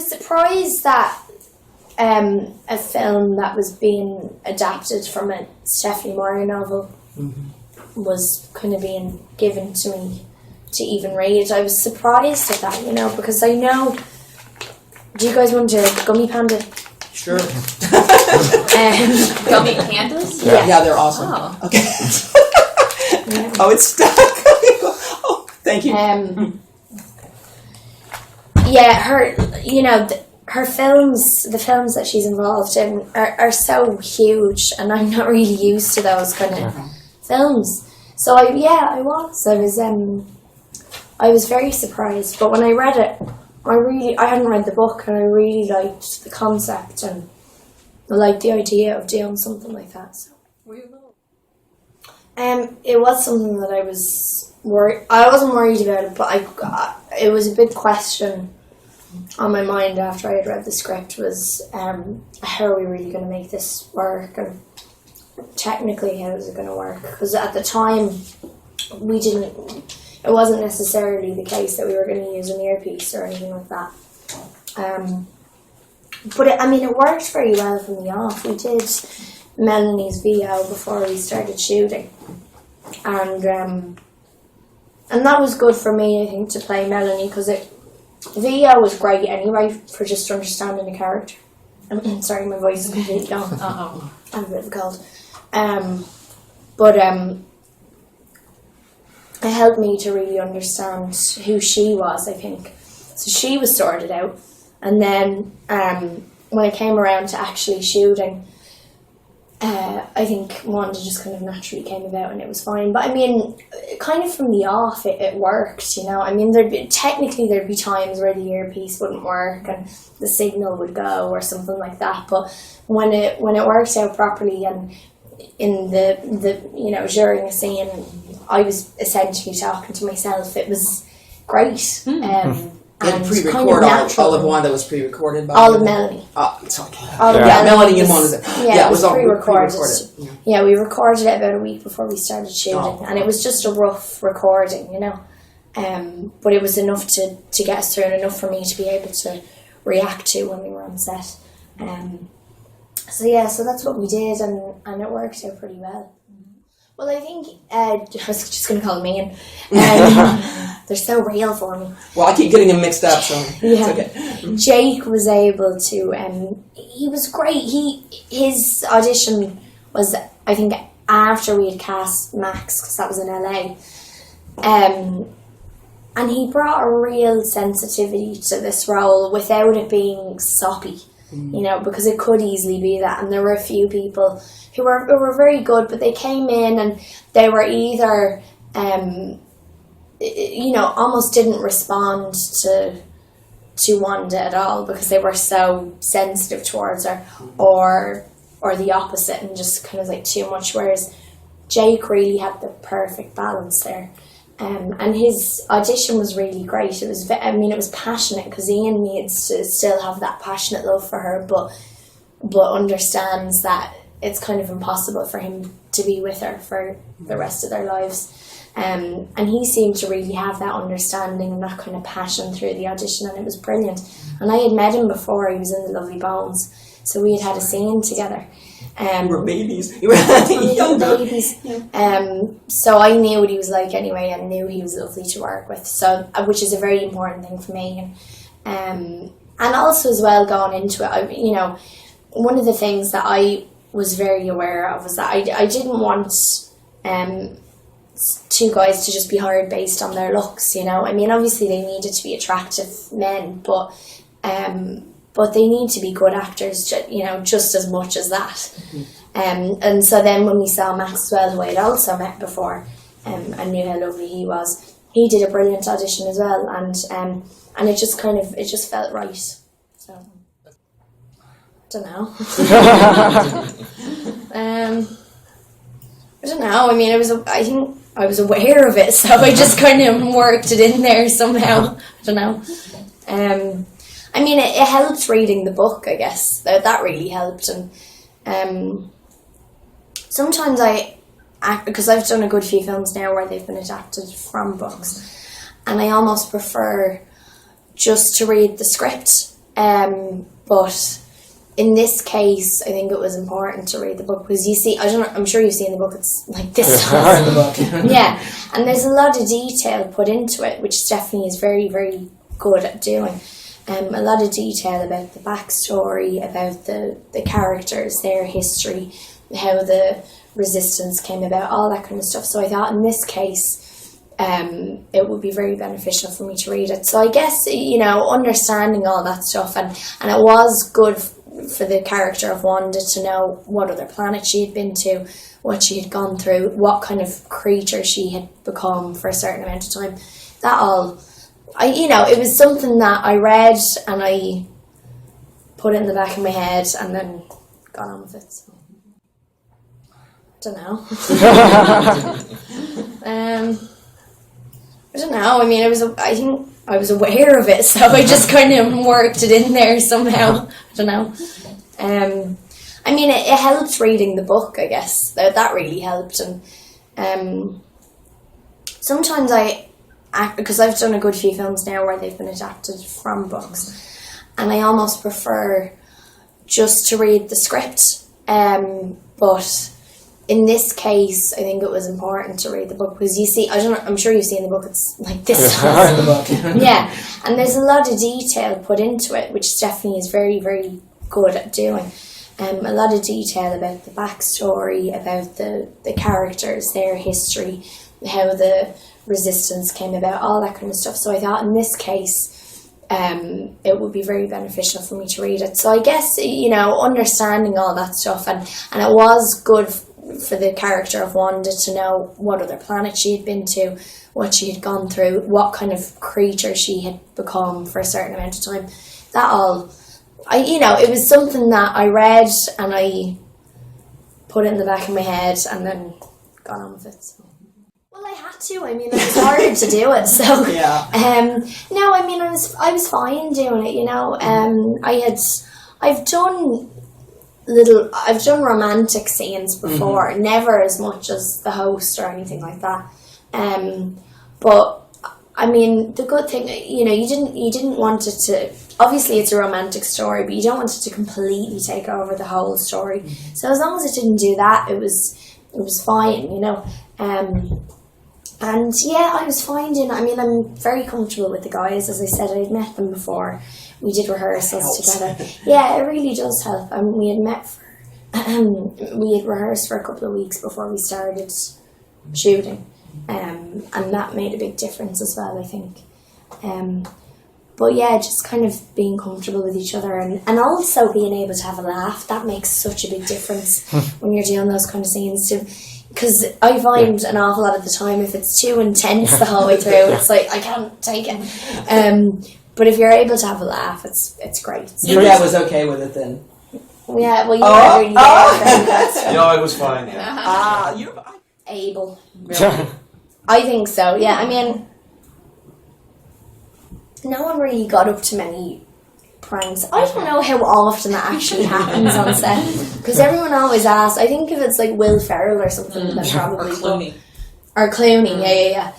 was surprised that a film that was being adapted from a Stephanie Meyer novel was kind of being given to me to even read. I was surprised at that, because I know... Do you guys want to gummy panda? Sure. Gummy pandas? Yeah, they're awesome. Oh. Okay. Oh, it's stuck. Oh, thank you. Her films, the films that she's involved in are so huge, and I'm not really used to those kind of films. So I was very surprised. But when I read it, I hadn't read the book, and I really liked the concept, and I liked the idea of doing something like that. So. It was something that I was worried. I wasn't worried about it, but it was a big question on my mind after I had read the script. Was how are we really going to make this work, and technically how is it going to work? Because at the time, it wasn't necessarily the case that we were going to use an earpiece or anything like that. But it worked very well from the off. We did Melanie's VO before we started shooting, and that was good for me, I think, to play Melanie, because VO was great anyway for just understanding the character. Sorry, my voice is completely gone. I have a bit of a cold. It helped me to really understand who she was, I think. So she was sorted out, and then when I came around to actually shooting, I think Wanda just kind of naturally came about, and it was fine. But kind of from the off, it worked, there'd be times where the earpiece wouldn't work and the signal would go or something like that. But when it worked out properly, and in the during a scene, I was essentially talking to myself. It was great. And pre-record all of Wanda was pre-recorded by all of Melanie. Oh, it's okay. Melanie and Wanda. It was all pre-recorded. Yeah, we recorded it about a week before we started shooting, and it was just a rough recording, but it was enough to get us through, and enough for me to be able to react to when we were on set. So that's what we did, and it worked out pretty well. Well, I think I was just going to call them Ian. They're so real for me. Well, I keep getting them mixed up, so it's okay. Jake was able to. He was great. His audition was, I think, after we had cast Max, because that was in LA. And he brought a real sensitivity to this role without it being soppy. Because it could easily be that, and there were a few people who were very good, but they came in and they were either, almost didn't respond to Wanda at all because they were so sensitive towards her, or the opposite, and just kind of like too much. Whereas Jake really had the perfect balance there. And his audition was really great. It was, it was passionate, because Ian needs to still have that passionate love for her, but understands that it's kind of impossible for him to be with her for the rest of their lives. And he seemed to really have that understanding and that kind of passion through the audition, and it was brilliant. And I had met him before. He was in The Lovely Bones, so we had a scene together. You were babies. You were young babies. So I knew what he was like anyway, and knew he was lovely to work with. So, which is a very important thing for me. And also as well, going into it, one of the things that I was very aware of was that I didn't want two guys to just be hired based on their looks. Obviously they needed to be attractive men, but they need to be good actors, just as much as that. And so then when we saw Max as well, who I had also met before, and knew how lovely he was, he did a brilliant audition as well, and it just felt right. So I don't know. I don't know. I think I was aware of it, so I just kind of worked it in there somehow. I don't know. It helped reading the book, I guess. That really helped. And sometimes because I've done a good few films now where they've been adapted from books, and I almost prefer just to read the script But in this case, I think it was important to read the book because you see, I'm sure you've seen the book. It's like this. Yeah, and there's a lot of detail put into it, which Stephanie is very, very good at doing. A lot of detail about the backstory, about the characters, their history, how the resistance came about, all that kind of stuff. So I thought in this case, it would be very beneficial for me to read it. So I guess, understanding all that stuff, and it was good for the character of Wanda to know what other planet she had been to, what she had gone through, what kind of creature she had become for a certain amount of time. That all, it was something that I read and I put it in the back of my head and then got on with it. So. I don't know. I don't know. I mean, I think I was aware of it, so I just kind of worked it in there somehow. I don't know. I mean, it helped reading the book, I guess. That really helped. And sometimes because I've done a good few films now where they've been adapted from books, and I almost prefer just to read the script. But in this case, I think it was important to read the book because you see, I'm sure you've seen the book. It's like this. Yeah, and there's a lot of detail put into it, which Stephanie is very, very good at doing. A lot of detail about the backstory, about the characters, their history, how the resistance came about, all that kind of stuff. So I thought in this case, it would be very beneficial for me to read it. So I guess, understanding all that stuff, and it was good for the character of Wanda to know what other planet she had been to, what she had gone through, what kind of creature she had become for a certain amount of time. That all, it was something that I read and I put it in the back of my head and then got on with it. So. Well, I had to. I mean, it was hard to do it. So yeah. No, I mean, I was fine doing it. I've done romantic scenes before, never as much as the host or anything like that. But I mean, the good thing, you didn't want it to. Obviously, it's a romantic story, but you don't want it to completely take over the whole story. Mm-hmm. So as long as it didn't do that, it was fine, And yeah, I was fine doing it. I mean, I'm very comfortable with the guys. As I said, I'd met them before. We did rehearsals together. Yeah, it really does help. We had met we had rehearsed for a couple of weeks before we started shooting. And that made a big difference as well, I think. But yeah, just kind of being comfortable with each other and also being able to have a laugh. That makes such a big difference when you're doing those kind of scenes too. Because I find an awful lot of the time, if it's too intense the whole way through, it's like, I can't take it. But if you're able to have a laugh, it's great. So your dad was okay with it then? Yeah, well, you weren't really there. No, I was fine, yeah. You're able. really? I think so, yeah. I mean, no one really got up to many pranks. I don't know how often that actually happens on set, because everyone always asks. I think if it's like Will Ferrell or something, then probably. Or Clooney, yeah.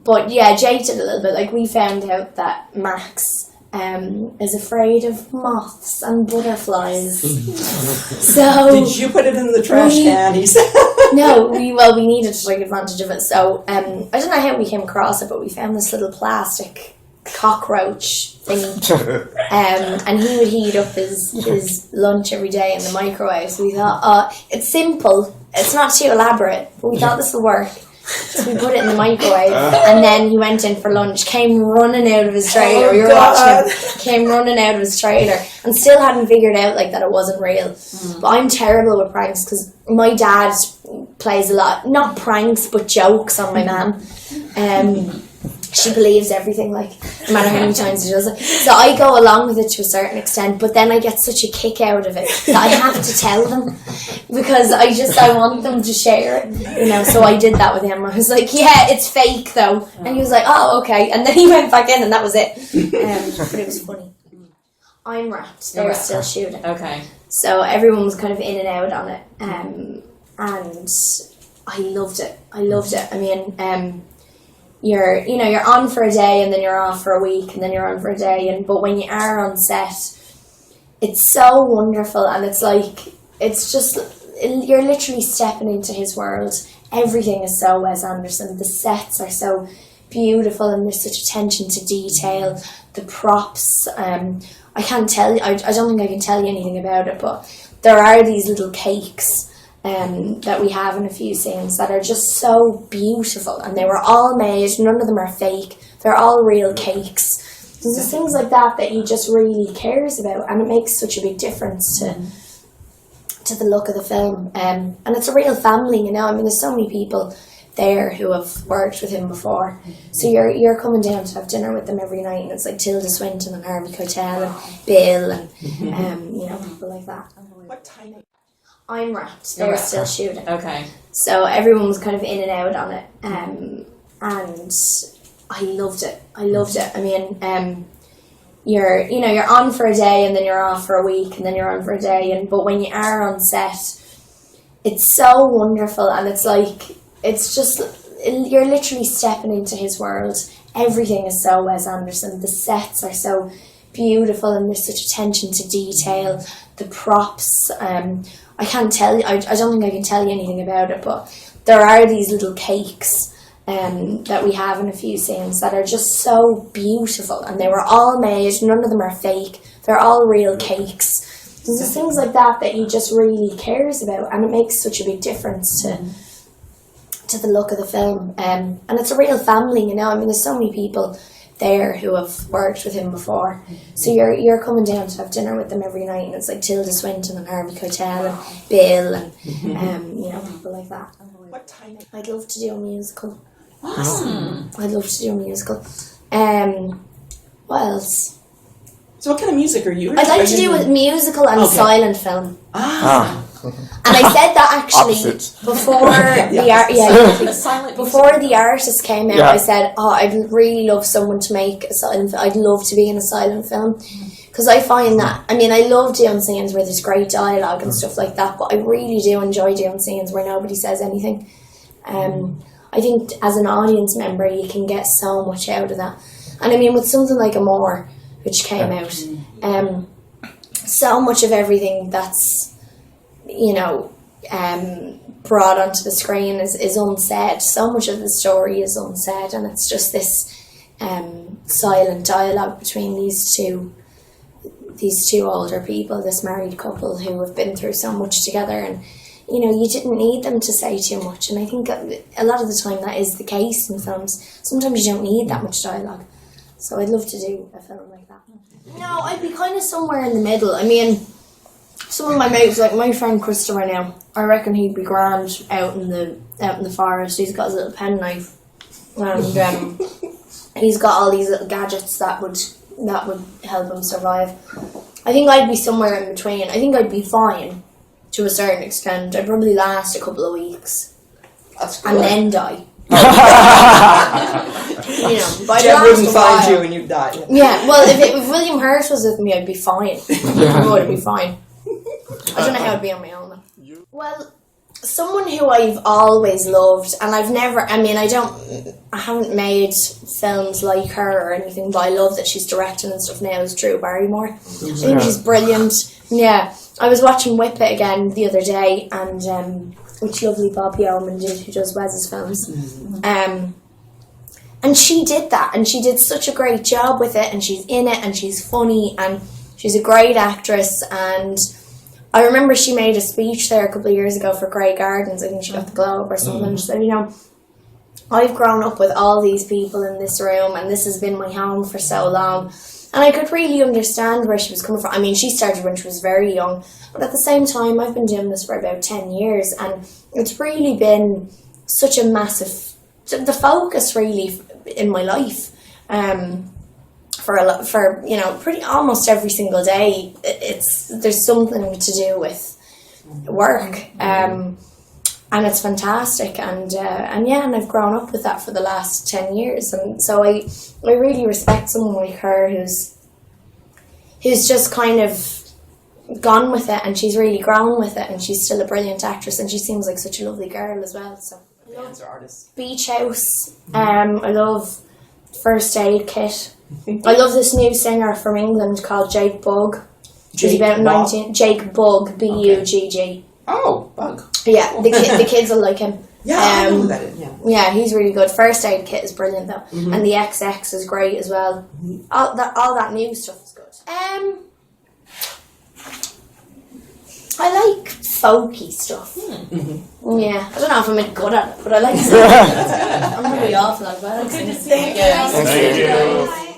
But yeah, Jake did a little bit. Like, we found out that Max is afraid of moths and butterflies. So did you put it in the trash can? He said. No, we needed to take advantage of it. So I don't know how we came across it, but we found this little plastic cockroach thingy, and he would heat up his lunch every day in the microwave. So we thought, it's simple, it's not too elaborate, but we thought this will work. So we put it in the microwave, and then he went in for lunch, came running out of his trailer. We were watching him, came running out of his trailer, and still hadn't figured out that it wasn't real. But I'm terrible with pranks because my dad plays a lot, not pranks but jokes on my mum. She believes everything, no matter how many times he does it. So I go along with it to a certain extent, but then I get such a kick out of it that I have to tell them, because I want them to share it, So I did that with him. I was like, yeah, it's fake though. And he was like, oh, okay. And then he went back in and that was it. But it was funny. I'm wrapped. They were still shooting. Okay. So everyone was kind of in and out on it. And I loved it. I mean, you're on for a day and then you're off for a week and then you're on for a day, but when you are on set, it's so wonderful, and it's just you're literally stepping into his world. Everything is so Wes Anderson. The sets are so beautiful, and there's such attention to detail. The props, I can't tell you. I don't think I can tell you anything about it, but there are these little cakes that we have in a few scenes that are just so beautiful, and they were all made. None of them are fake. They're all real cakes. There's just things like that he just really cares about, and it makes such a big difference to the look of the film. And it's a real family, you know. I mean, there's so many people there who have worked with him before. So you're coming down to have dinner with them every night, and it's like Tilda Swinton and Harvey Keitel and Bill and people like that. What time? I'm wrapped. They're still shooting. Okay. So everyone was kind of in and out on it, and I loved it. I mean, you're on for a day and then you're off for a week and then you're on for a day, but when you are on set, it's so wonderful, and it's just you're literally stepping into his world. Everything is so Wes Anderson. The sets are so beautiful, and there's such attention to detail. The props, I can't tell you. I don't think I can tell you anything about it, but there are these little cakes that we have in a few scenes that are just so beautiful, and they were all made. None of them are fake. They're all real cakes. There's just things like that he just really cares about, and it makes such a big difference to the look of the film. And it's a real family, you know. I mean, there's so many people there who have worked with him before. So you're coming down to have dinner with them every night, and it's like Tilda Swinton and Harvey Keitel and Bill and people like that. What time? I'd love to do a musical. Awesome. I'd love to do a musical. What else? So what kind of music are you? I'd like to do a musical and a silent film. And I said that actually before before The Artist came out. I said, I'd really love someone to make a silent film. I'd love to be in a silent film, because I find that, I mean, I love doing scenes where there's great dialogue and stuff like that, but I really do enjoy doing scenes where nobody says anything. I think as an audience member you can get so much out of that. And I mean, with something like Amore, which came out, so much of everything that's brought onto the screen is unsaid. So much of the story is unsaid, and it's just this silent dialogue between these two older people, this married couple who have been through so much together, and you didn't need them to say too much. And I think a lot of the time that is the case in films. Sometimes you don't need that much dialogue. So I'd love to do a film like that. No, I'd be kind of somewhere in the middle. I mean, some of my mates, like my friend Christopher now, I reckon he'd be grand out in the forest. He's got his little penknife, and he's got all these little gadgets that would help him survive. I think I'd be somewhere in between. I think I'd be fine to a certain extent. I'd probably last a couple of weeks and then die. Jen wouldn't find you and you'd die. Yeah, well, if William Hurt was with me, I'd be fine. I'd be fine. I don't know how I'd be on my own though. Well, someone who I've always loved, and I haven't made films like her or anything, but I love that she's directing and stuff now, is Drew Barrymore. I think she's brilliant. Yeah, I was watching Whip It again the other day, and which lovely Bob Yeoman did, who does Wes's films. And she did that, and she did such a great job with it, and she's in it, and she's funny, and she's a great actress. And I remember she made a speech there a couple of years ago for Grey Gardens. I think she got the Globe or something. She said, I've grown up with all these people in this room, and this has been my home for so long. And I could really understand where she was coming from. I mean, she started when she was very young, but at the same time, I've been doing this for about 10 years, and it's really been such a massive, the focus really in my life, for pretty almost every single day. There's something to do with work, and it's fantastic, and I've grown up with that for the last 10 years, and so I really respect someone like her who's just kind of gone with it, and she's really grown with it, and she's still a brilliant actress, and she seems like such a lovely girl as well. So Bands or artists. Beach House. I love First Aid Kit. I love this new singer from England called Jake Bugg. He's about 19. Jake Bugg, B-U-G-G. Oh, Bug. Yeah, the kids will like him. Yeah, I know who that is. Yeah. Yeah, he's really good. First Aid Kit is brilliant though, and the XX is great as well. All that new stuff is good. I like folky stuff. Yeah, I don't know if I'm good at it, but I like it. I'm really awful at it, but I like it. Thank you. Thank you.